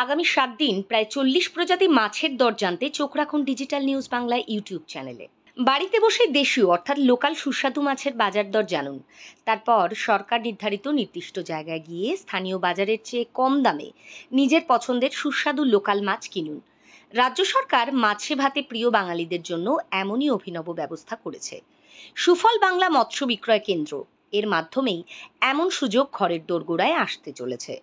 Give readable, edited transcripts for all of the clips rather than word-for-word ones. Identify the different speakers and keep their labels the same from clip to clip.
Speaker 1: আগামী 7 দিন প্রায় 40 প্রজাতি মাছের দর জানতে চোখ রাখুন ডিজিটাল নিউজ বাংলা ইউটিউব চ্যানেলে। বাড়িতে বসে দেশীয় অর্থাৎ লোকাল সুস্বাদু মাছের বাজার দর জানুন। তারপর সরকার নির্ধারিত নির্দিষ্ট জায়গায় গিয়ে স্থানীয় বাজারের চেয়ে কম দামে নিজের পছন্দের সুস্বাদু লোকাল মাছ কিনুন। রাজ্য সরকার মাছে ভাতে প্রিয় বাঙালিদের জন্য এমনই অভিনব ব্যবস্থা করেছে। সুফল বাংলা মৎস্য বিক্রয় কেন্দ্র এর মাধ্যমেই এমন সুযোগ ঘরের দোরগোড়ায় আসতে চলেছে।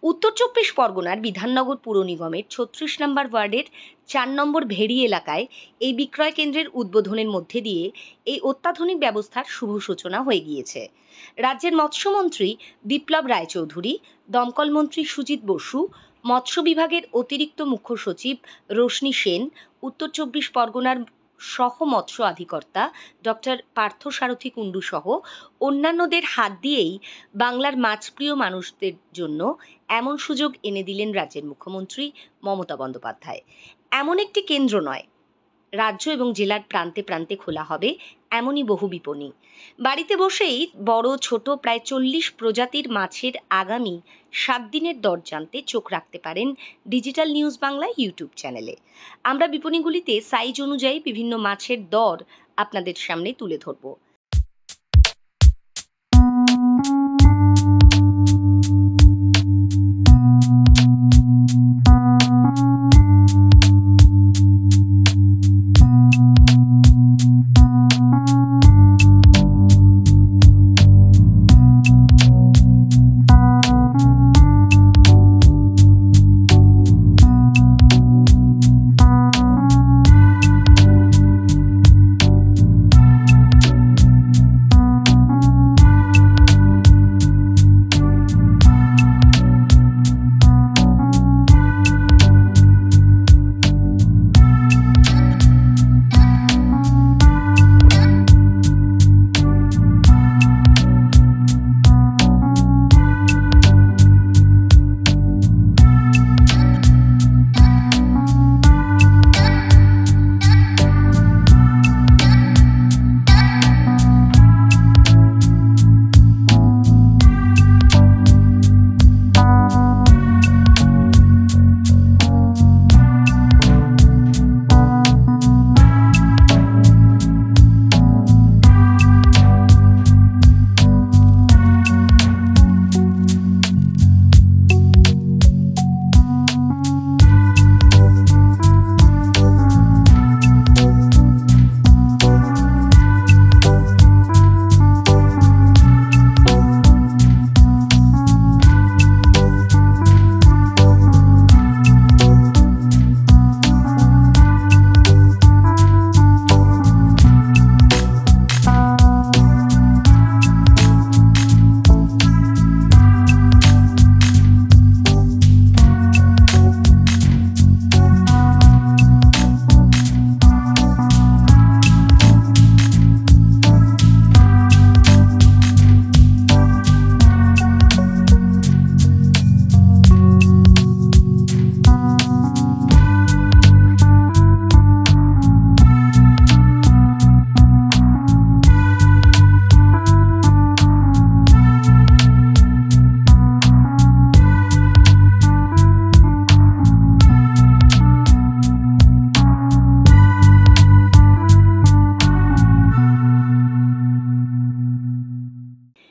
Speaker 1: উত্তর 24 পরগনার বিধাননগর পুর নিগমের 36 নম্বর ওয়ার্ডের 4 নম্বর ভেড়ি এলাকায় এই বিক্রয় কেন্দ্রের উদ্বোধনের মধ্যে দিয়ে এই অত্যাধুনিক ব্যবস্থার শুভ সূচনা হয়ে গিয়েছে। রাজ্যের মৎস্যমন্ত্রী বিপ্লব রায়চৌধুরী, দমকল মন্ত্রী সুজিত বসু, মৎস্য বিভাগের অতিরিক্ত মুখ্য সচিব রোশনি সেন, উত্তর 24 পরগনার সহ মৎস্য অধিকর্তা ডক্টর পার্থ সারথী কুণ্ডু সহ অন্যান্যদের হাত দিয়েই বাংলার মাছপ্রিয় মানুষদের জন্য এমন সুযোগ এনে দিলেন রাজ্যের মুখ্যমন্ত্রী মমতা বন্দ্যোপাধ্যায়। এমন একটি কেন্দ্র নয়, রাজ্য এবং জেলার প্রান্তে প্রান্তে খোলা হবে এমনই বহু বিপণী। বাড়িতে বসেই বড় ছোট প্রায় 40 প্রজাতির মাছের আগামী 7 দিনের দর জানতে চোখ রাখতে পারেন ডিজিটাল নিউজ বাংলা ইউটিউব চ্যানেলে। আমরা বিপণীগুলিতে সাইজ অনুযায়ী বিভিন্ন মাছের দর আপনাদের সামনে তুলে ধরব।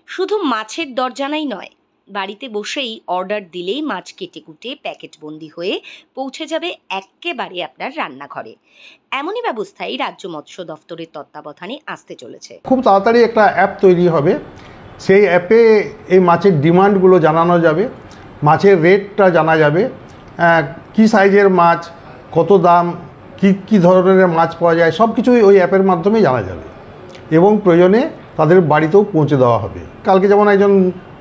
Speaker 1: শুধু মাছের দর জানাই নয়, বাড়িতে বসেই অর্ডার দিলেই মাছ কেটে কুটে প্যাকেট বন্দি হয়ে পৌঁছে যাবে একেবারে আপনার রান্নাঘরে। এমনই ব্যবস্থাই রাজ্য মৎস্য দফতরের তত্ত্বাবধানে আসতে চলেছে।
Speaker 2: খুব তাড়াতাড়ি একটা অ্যাপ তৈরি হবে, সেই অ্যাপে এই মাছের ডিমান্ডগুলো জানানো যাবে, মাছের রেটটা জানা যাবে, কি সাইজের মাছ, কত দাম, কি ধরনের মাছ পাওয়া যায়, সব কিছুই ওই অ্যাপের মাধ্যমে জানা যাবে এবং প্রয়োজনে তাদের বাড়িতেও পৌঁছে দেওয়া হবে। কালকে যেমন একজন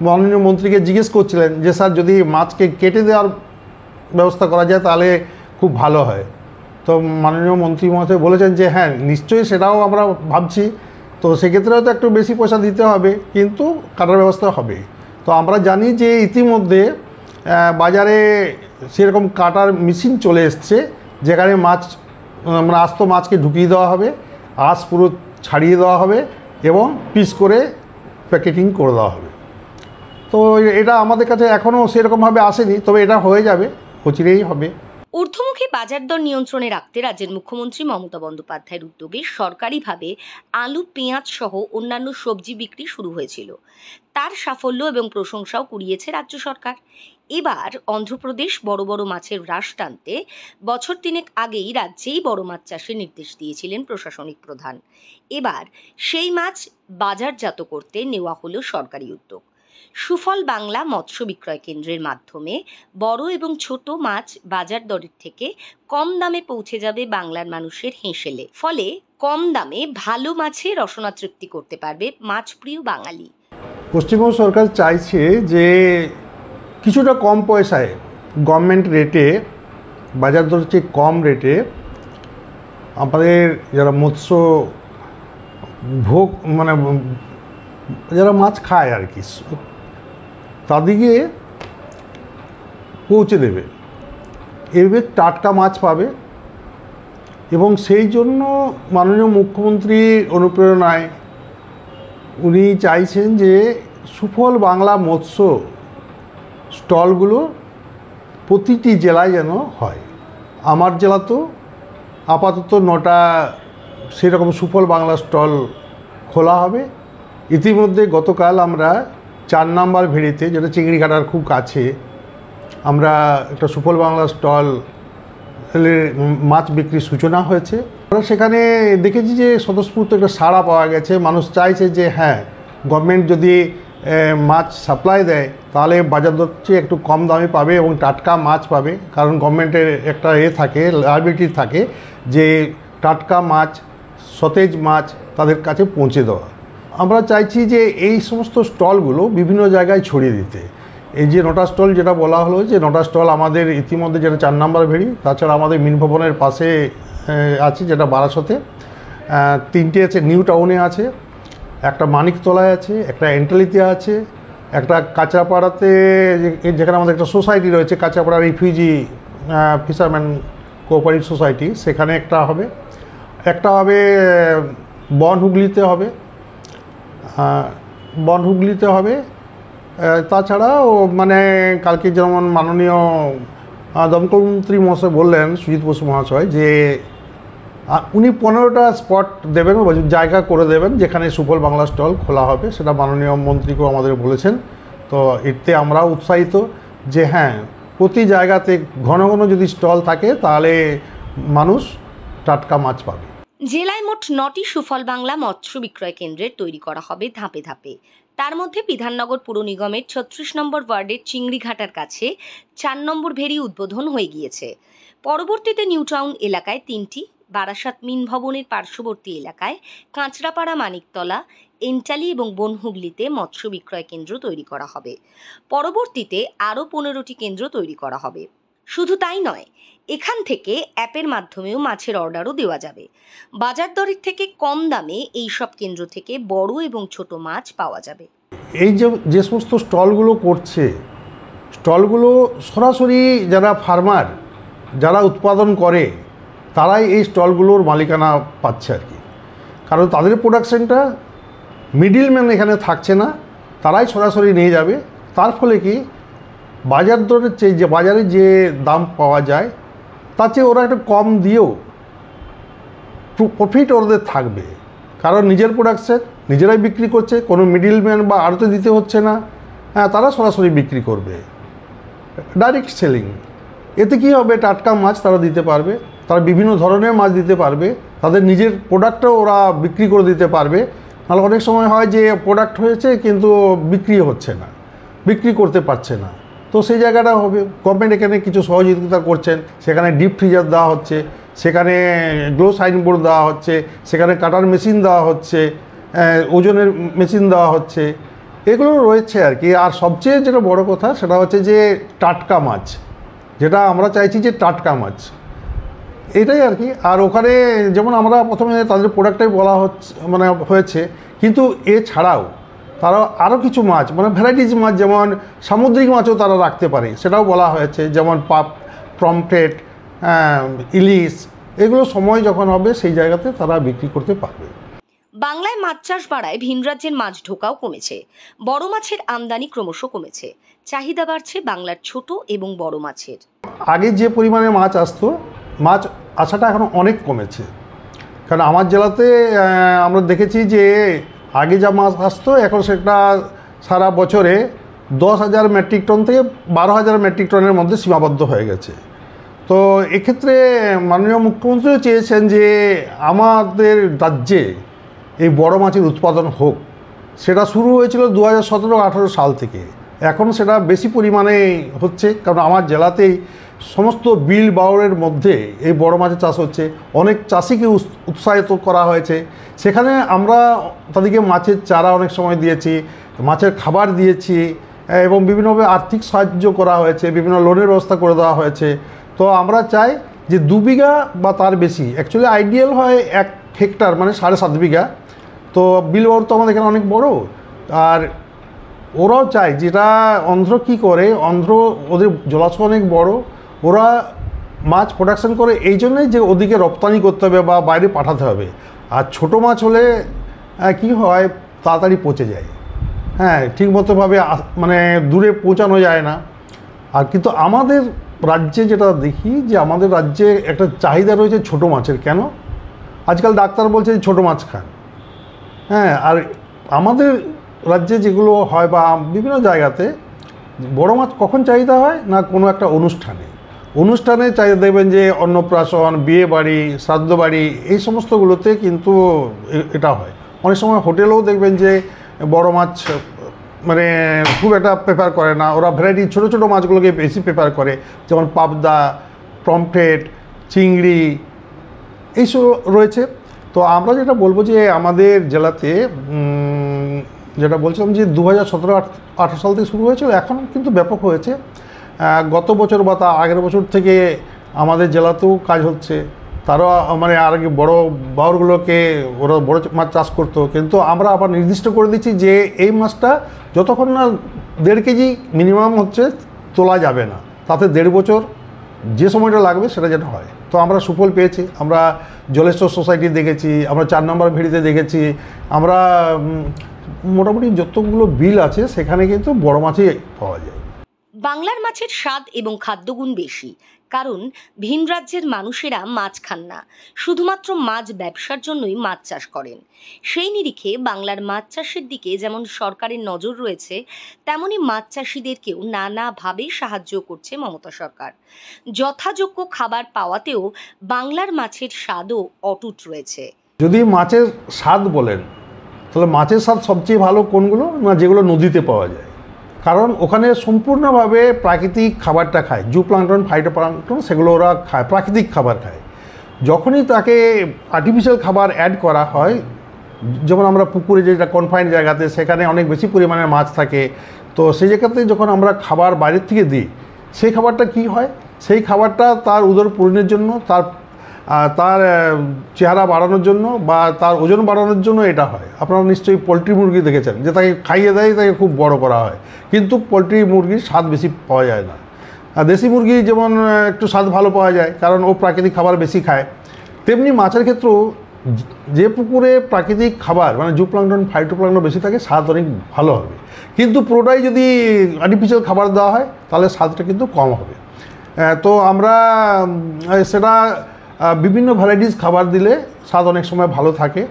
Speaker 2: মাননীয় মন্ত্রীকে জিজ্ঞেস করছিলেন যে স্যার যদি মাছকে কেটে দেওয়ার ব্যবস্থা করা যায় তাহলে খুব ভালো হয়, তো মাননীয় মন্ত্রী মহাশয় বলেছেন যে হ্যাঁ নিশ্চয়ই সেটাও আমরা ভাবছি, তো সেক্ষেত্রেও তো একটু বেশি পয়সা দিতে হবে কিন্তু কাটার ব্যবস্থা হবে। তো আমরা জানি যে ইতিমধ্যে বাজারে সেরকম কাটার মেশিন চলে এসছে যেখানে মাছ মানে আস্ত মাছকে ঢুকিয়ে দেওয়া হবে, আঁশ পুরো ছাড়িয়ে দেওয়া হবে এবং পিস করে প্যাকেটিং করে দেওয়া হবে। তো এটা আমাদের কাছে এখনও সেরকমভাবে আসেনি, তবে এটা হয়ে যাবে অচিরেই হবে।
Speaker 1: ঊর্ধ্বমুখী বাজার দর নিয়ন্ত্রণে রাখতে রাজ্যের মুখ্যমন্ত্রী মমতা বন্দ্যোপাধ্যায়ের উদ্যোগে সরকারিভাবে আলু, পেঁয়াজ সহ অন্যান্য সবজি বিক্রি শুরু হয়েছিল। তার সাফল্য এবং প্রশংসাও কুড়িয়েছে রাজ্য সরকার। এবার অন্ধ্রপ্রদেশ বড় বড় মাছের হ্রাস টানতে বছর তিনেক আগেই রাজ্যেই বড় মাছ চাষের নির্দেশ দিয়েছিলেন প্রশাসনিক প্রধান। এবার সেই মাছ বাজারজাত করতে নেওয়া হলো সরকারি উদ্যোগ। সুফল বাংলা মৎস্য বিক্রয় কেন্দ্রের মাধ্যমে বড় এবং ছোট মাছ বাজার দরের থেকে কম দামে পৌঁছে যাবে বাংলার মানুষের হেঁশেলে। ফলে কম দামে ভালো মাছে রসনা তৃপ্তি করতে পারবে মাছপ্রিয় বাঙালি।
Speaker 2: পশ্চিমবঙ্গ সরকার চাইছে যে কিছুটা কম পয়সায় গভর্নমেন্ট রেটে, বাজার দর চেয়ে কম রেটে আমাদের যারা মৎস্য ভোগ মানে যারা মাছ খায় আর কি, তাদেরকে পৌঁছে দেবে, এভাবে টাটকা মাছ পাবে। এবং সেই জন্য মাননীয় মুখ্যমন্ত্রীর অনুপ্রেরণায় উনি চাইছেন যে সুফল বাংলা মৎস্য স্টলগুলো প্রতিটি জেলায় যেন হয়। আমার জেলা তো আপাতত 9টা সেরকম সুফল বাংলা স্টল খোলা হবে। ইতিমধ্যে গতকাল আমরা 4 নম্বর ভেড়িতে, যেটা চিংড়িঘাটার খুব কাছে, আমরা একটা সুফল বাংলা স্টল মাছ বিক্রির সূচনা হয়েছে। আমরা সেখানে দেখেছি যে স্বতঃস্ফূর্ত একটা সাড়া পাওয়া গেছে। মানুষ চাইছে যে হ্যাঁ, গভর্নমেন্ট যদি মাছ সাপ্লাই দেয় তাহলে বাজার দর চেয়ে একটু কম দামে পাবে এবং টাটকা মাছ পাবে। কারণ গভর্নমেন্টের একটা থাকে, লায়াবিলিটি থাকে যে টাটকা মাছ, সতেজ মাছ তাদের কাছে পৌঁছে দেওয়া। আমরা চাইছি যে এই সমস্ত স্টলগুলো বিভিন্ন জায়গায় ছড়িয়ে দিতে। এই যে 9টা স্টল যেটা বলা হলো, যে 9টা স্টল আমাদের ইতিমধ্যে, যেটা 4 নম্বর ভেড়ি, তাছাড়া আমাদের মিন ভবনের পাশে আছে যেটা বারাসতে, 3টে আছে নিউ টাউনে আছে, একটা মানিকতলায় আছে, একটা এন্টালিতে আছে, একটা কাঁচরাপাড়াতে, যেখানে আমাদের একটা সোসাইটি রয়েছে Kanchrapara refugee fisherman cooperative society, সেখানে একটা হবে, একটা হবে বনহুগলিতে হবে, তাছাড়াও মানে কালকে যেমন মাননীয় দমকল মন্ত্রী মহাশয় বললেন, সুজিত বসু মহাশয়, যে উনি 15টা স্পট দেবেন, জায়গা করে দেবেন যেখানে সুফল বাংলা স্টল খোলা হবে। সেটা মাননীয় মন্ত্রীকেও আমাদের বলেছেন। তো এতে আমরা উৎসাহিত যে হ্যাঁ, প্রতি জায়গাতে ঘন ঘন যদি স্টল থাকে তাহলে মানুষ টাটকা মাছ পাবে।
Speaker 1: জেলায় মোট 9টি সুফল বাংলা মৎস্য বিক্রয় কেন্দ্রের তৈরি করা হবে ধাপে ধাপে। তার মধ্যে বিধাননগর পুর নিগমের 36 নম্বর ওয়ার্ডের চিংড়িঘাটার কাছে 4 নম্বর ভেড়ি উদ্বোধন হয়ে গিয়েছে। পরবর্তীতে নিউ টাউন এলাকায় 3টি, বারাসাত মিন ভবনের পার্শ্ববর্তী এলাকায় কাঁচরাপাড়া, মানিকতলা, এন্টালি এবং বনহুগলিতে মৎস্য বিক্রয় কেন্দ্র তৈরি করা হবে। পরবর্তীতে আরও 15টি কেন্দ্র তৈরি করা হবে। শুধু তাই নয়, এখান থেকে অ্যাপের মাধ্যমেও মাছের অর্ডারও দেওয়া যাবে। বাজার দরের থেকে কম দামে এই সব কেন্দ্র থেকে বড় এবং ছোট মাছ পাওয়া যাবে।
Speaker 2: এই যে সমস্ত স্টলগুলো করছে, স্টলগুলো সরাসরি যারা ফার্মার, যারা উৎপাদন করে, তারাই এই স্টলগুলোর মালিকানা পাচ্ছে আর কি। কারণ তাদের প্রোডাকশনটা মিডিলম্যান এখানে থাকছে না, তারাই সরাসরি নিয়ে যাবে। তার ফলে কি বাজার দরের চেয়ে, যে বাজারে যে দাম পাওয়া যায় তার চেয়ে ওরা একটু কম দিয়েও প্রফিট ওদের থাকবে। কারণ নিজের প্রোডাকশন নিজেরাই বিক্রি করছে, কোনো মিডিলম্যান বা আড়তে দিতে হচ্ছে না। হ্যাঁ, তারা সরাসরি বিক্রি করবে, ডাইরেক্ট সেলিং। এতে কী হবে, টাটকা মাছ তারা দিতে পারবে, তারা বিভিন্ন ধরনের মাছ দিতে পারবে, তাদের নিজের প্রোডাক্টটাও ওরা বিক্রি করে দিতে পারবে। নাহলে অনেক সময় হয় যে প্রোডাক্ট হয়েছে কিন্তু বিক্রি হচ্ছে না, বিক্রি করতে পারছে না। তো সেই জায়গাটা হবে। গভর্নমেন্ট এখানে কিছু সহযোগিতা করছেন, সেখানে ডিপ ফ্রিজার দেওয়া হচ্ছে, সেখানে গ্লো সাইনবোর্ড দেওয়া হচ্ছে, সেখানে কাটার মেশিন দেওয়া হচ্ছে, ওজনের মেশিন দেওয়া হচ্ছে, এগুলো রয়েছে আর কি। আর সবচেয়ে যেটা বড় কথা সেটা হচ্ছে যে টাটকা মাছ, যেটা আমরা চাইছি যে টাটকা মাছ, এটাই আর কি। আর ওখানে যেমন আমরা প্রথমে তাদের প্রোডাক্টটাই বলা হয়েছে, কিন্তু এছাড়াও তারা আরও কিছু মাছ, ভ্যারাইটিস মাছ, যেমন সামুদ্রিক মাছও তারা রাখতে পারে, সেটাও বলা হয়েছে। যেমন পাপ, প্রমফ্রেট, ইলিশ, এগুলো সময় যখন হবে সেই জায়গাতে তারা বিক্রি করতে পারবে।
Speaker 1: বাংলায় মাছ চাষ বাড়ায় ভিন রাজ্যের মাছ ঢোকাও কমেছে। বড় মাছের আমদানি ক্রমশ কমেছে। চাহিদা বাড়ছে বাংলার ছোট এবং বড় মাছের।
Speaker 2: আগে যে পরিমাণে মাছ আসতো, মাছ আসাটা এখন অনেক কমেছে। কারণ আমার জেলাতে আমরা দেখেছি যে আগে যা মাছ আসতো এখন সেটা সারা বছরে 10,000 মেট্রিক টন থেকে 12,000 মেট্রিক টনের মধ্যে সীমাবদ্ধ হয়ে গেছে। তো এক্ষেত্রে মাননীয় মুখ্যমন্ত্রীও চেয়েছেন যে আমাদের রাজ্যে এই বড় মাছের উৎপাদন হোক। সেটা শুরু হয়েছিল 2017-18 সাল থেকে। এখন সেটা বেশি পরিমাণে হচ্ছে, কারণ আমার জেলাতেই সমস্ত বিল বাউরের মধ্যে এই বড় মাছের চাষ হচ্ছে। অনেক চাষিকে উৎসাহিত করা হয়েছে। সেখানে আমরা তাদেরকে মাছের চারা অনেক সময় দিয়েছি, মাছের খাবার দিয়েছি এবং বিভিন্নভাবে আর্থিক সাহায্য করা হয়েছে, বিভিন্ন লোনের ব্যবস্থা করে দেওয়া হয়েছে। তো আমরা চাই যে 2 বিঘা বা তার বেশি, অ্যাকচুয়ালি আইডিয়াল হয় 1 হেক্টর মানে 7.5 বিঘা। তো বিল বাউর তো আমাদের এখানে অনেক বড়। আর ওরাও চায়, যেটা অন্ধ্র কি করে, অন্ধ্র ওদের জলাশয় অনেক বড়, ওরা মাছ প্রোডাকশন করে এই জন্যই যে ওদিকে রপ্তানি করতে হবে বা বাইরে পাঠাতে হবে। আর ছোট মাছ হলে কি হয়, তাড়াতাড়ি পচে যায়, হ্যাঁ, ঠিকমতোভাবে মানে দূরে পৌঁছানো যায় না। আর কিন্তু আমাদের রাজ্যে যেটা দেখি যে আমাদের রাজ্যে একটা চাহিদা রয়েছে ছোট মাছের। কেন? আজকাল ডাক্তার বলছে যে ছোটো মাছ খান, হ্যাঁ। আর আমাদের রাজ্যে যেগুলো হয় বা বিভিন্ন জায়গাতে বড় মাছ কখন চাহিদা হয় না, কোনো একটা অনুষ্ঠানে চাহিদা দেখবেন যে অন্নপ্রাশন, বিয়ে বাড়ি, শ্রাদ্ধ বাড়ি, এই সমস্তগুলোতে কিন্তু এটা হয়। অনেক সময় হোটেলেও দেখবেন যে বড় মাছ মানে খুব একটা প্রেফার করে না, ওরা ভ্যারাইটি ছোটো ছোটো মাছগুলোকে বেশি প্রেফার করে, যেমন পাবদা, পমফ্রেট, চিংড়ি এইসব রয়েছে। তো আমরা যেটা বলবো যে আমাদের জেলাতে যেটা বলছিলাম যে 2017-18 সাল থেকে শুরু হয়েছিল, এখন কিন্তু ব্যাপক হয়েছে। গত বছর বা তার আগের বছর থেকে আমাদের জেলাতেও কাজ হচ্ছে। তারাও মানে আর কি বড়ো বাউরগুলোকে ওরা বড় মাছ চাষ করতো, কিন্তু আমরা আবার নির্দিষ্ট করে দিচ্ছি যে এই মাছটা যতক্ষণ না 1.5 কেজি মিনিমাম হচ্ছে তোলা যাবে না, তাতে 1.5 বছর যে সময়টা লাগবে সেটা যেটা হয়। তো আমরা সুফল পেয়েছি। আমরা জলেশ্বর সোসাইটি দেখেছি, আমরা 4 নম্বর ভেড়িতে দেখেছি, আমরা মোটামুটি যতগুলো বিল আছে সেখানে কিন্তু বড় মাছই পাওয়া যায়।
Speaker 1: বাংলার মাছের স্বাদ এবং খাদ্যগুণ বেশি, কারণ ভিন রাজ্যের মানুষেরা মাছ খান না, শুধুমাত্র মাছ ব্যবসার জন্যই মাছ চাষ করেন। সেই নিরিখে বাংলার মাছ চাষের দিকে যেমন সরকারের নজর রয়েছে, তেমনি মাছ চাষিদেরকেও নানাভাবে সাহায্য করছে মমতা সরকার। যথাযোগ্য খাবার পাওয়াতেও বাংলার মাছের স্বাদও অটুট রয়েছে।
Speaker 2: যদি মাছের স্বাদ বলেন, তাহলে মাছের স্বাদ সবচেয়ে ভালো কোনগুলো না, যেগুলো নদীতে পাওয়া যায়। কারণ ওখানে সম্পূর্ণভাবে প্রাকৃতিক খাবারটা খায়, জুপ্লাঙ্কটন, ফাইটোপ্লাঙ্কটন, সেগুলো ওরা খায়, প্রাকৃতিক খাবার খায়। যখনই তাকে আর্টিফিশিয়াল খাবার অ্যাড করা হয়, যেমন আমরা পুকুরে যেটা কনফাইন্ড জায়গাতে, সেখানে অনেক বেশি পরিমাণে মাছ থাকে, তো সেই জায়গাতে যখন আমরা খাবার বাইরের থেকে দিই, সেই খাবারটা কি হয়, সেই খাবারটা তার উদর পূরণের জন্য, তার চেহারা বাড়ানোর জন্য বা তার ওজন বাড়ানোর জন্য এটা হয়। আপনারা নিশ্চয়ই পোলট্রি মুরগি দেখেছেন যে তাকে খাইয়ে দেয়, তাকে খুব বড় করা হয়, কিন্তু পোলট্রি মুরগির স্বাদ বেশি পাওয়া যায় না। আর দেশি মুরগি যেমন একটু স্বাদ ভালো পাওয়া যায়, কারণ ও প্রাকৃতিক খাবার বেশি খায়। তেমনি মাছের ক্ষেত্রেও যে পুকুরে প্রাকৃতিক খাবার মানে জুপ্লাঙ্কটন, ফাইটোপ্লাঙ্কটন বেশি থাকে, স্বাদ অনেক ভালো হবে। কিন্তু পুরোটাই যদি আর্টিফিশিয়াল খাবার দেওয়া হয়, তাহলে স্বাদটা কিন্তু কম হবে। তো আমরা সেটা বিভিন্ন ভ্যারাইটিস খাবার দিলে স্বাদ অনেক সময় ভালো থাকে।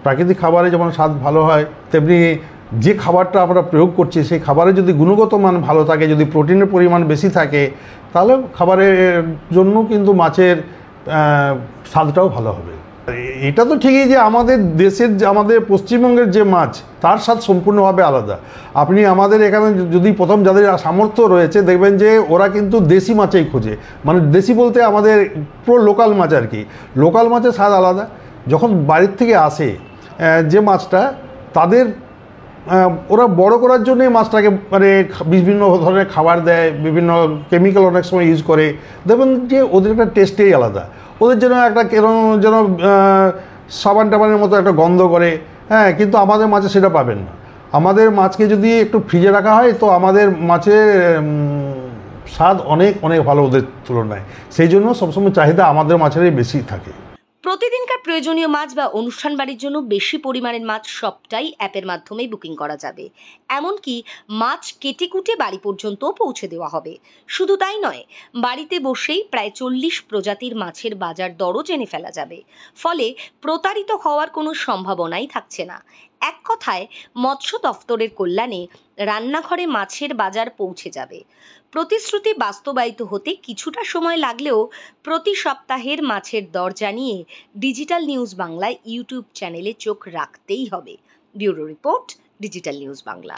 Speaker 2: প্রাকৃতিক খাবারে যেমন স্বাদ ভালো হয়, তেমনি যে খাবারটা আমরা প্রয়োগ করছি সেই খাবারে যদি গুণগত মান ভালো থাকে, যদি প্রোটিনের পরিমাণ বেশি থাকে, তাহলে খাবারের জন্য কিন্তু মাছের স্বাদটাও ভালো হবে। এটা তো ঠিকই যে আমাদের দেশের, আমাদের পশ্চিমবঙ্গের যে মাছ, তার স্বাদ সম্পূর্ণভাবে আলাদা। আপনি আমাদের এখানে যদি প্রথম যাদের সামর্থ্য রয়েছে, দেখবেন যে ওরা কিন্তু দেশি মাছেই খোঁজে, মানে দেশি বলতে আমাদের পুরো লোকাল মাছ আর কি। লোকাল মাছের স্বাদ আলাদা। যখন বাড়ির থেকে আসে যে মাছটা, তাদের ওরা বড় করার জন্য মাছটাকে মানে বিভিন্ন ধরনের খাবার দেয়, বিভিন্ন কেমিক্যাল অনেক সময় ইউজ করে, দেখবেন যে ওদের একটা টেস্টেই আলাদা। ওদের যেন একটা যেন সাবান টাবানের মতো একটা গন্ধ করে, হ্যাঁ, কিন্তু আমাদের মাছে সেটা পাবেন না। আমাদের মাছকে যদি একটু ফ্রিজে রাখা হয়, তো আমাদের মাছের স্বাদ অনেক অনেক ভালো ওদের তুলনায়। সেই জন্য সবসময় চাহিদা আমাদের মাছেরই বেশি থাকে।
Speaker 1: প্রতিদিনকার প্রয়োজনীয় মাছ বা অনুষ্ঠান বাড়ির জন্য বেশি পরিমাণের মাছ সবটাই অ্যাপের মাধ্যমেই বুকিং করা যাবে। এমনকি মাছ কেটে কুটে বাড়ি পর্যন্ত পৌঁছে দেওয়া হবে। শুধু তাই নয়, বাড়িতে বসেই প্রায় 40 প্রজাতির মাছের বাজার দরও জেনে ফেলা যাবে। ফলে প্রতারিত হওয়ার কোনো সম্ভাবনাই থাকছে না। এক কথায়, মৎস্য দফতরের কল্যাণে রান্নাঘরে মাছের বাজার পৌঁছে যাবে। প্রতিশ্রুতি বাস্তবায়িত হতে কিছুটা সময় লাগলেও প্রতি সপ্তাহের মাছের দর জানিয়ে ডিজিটাল নিউজ বাংলায় ইউটিউব চ্যানেলে চোখ রাখতেই হবে। Bureau report, digital news Bangla.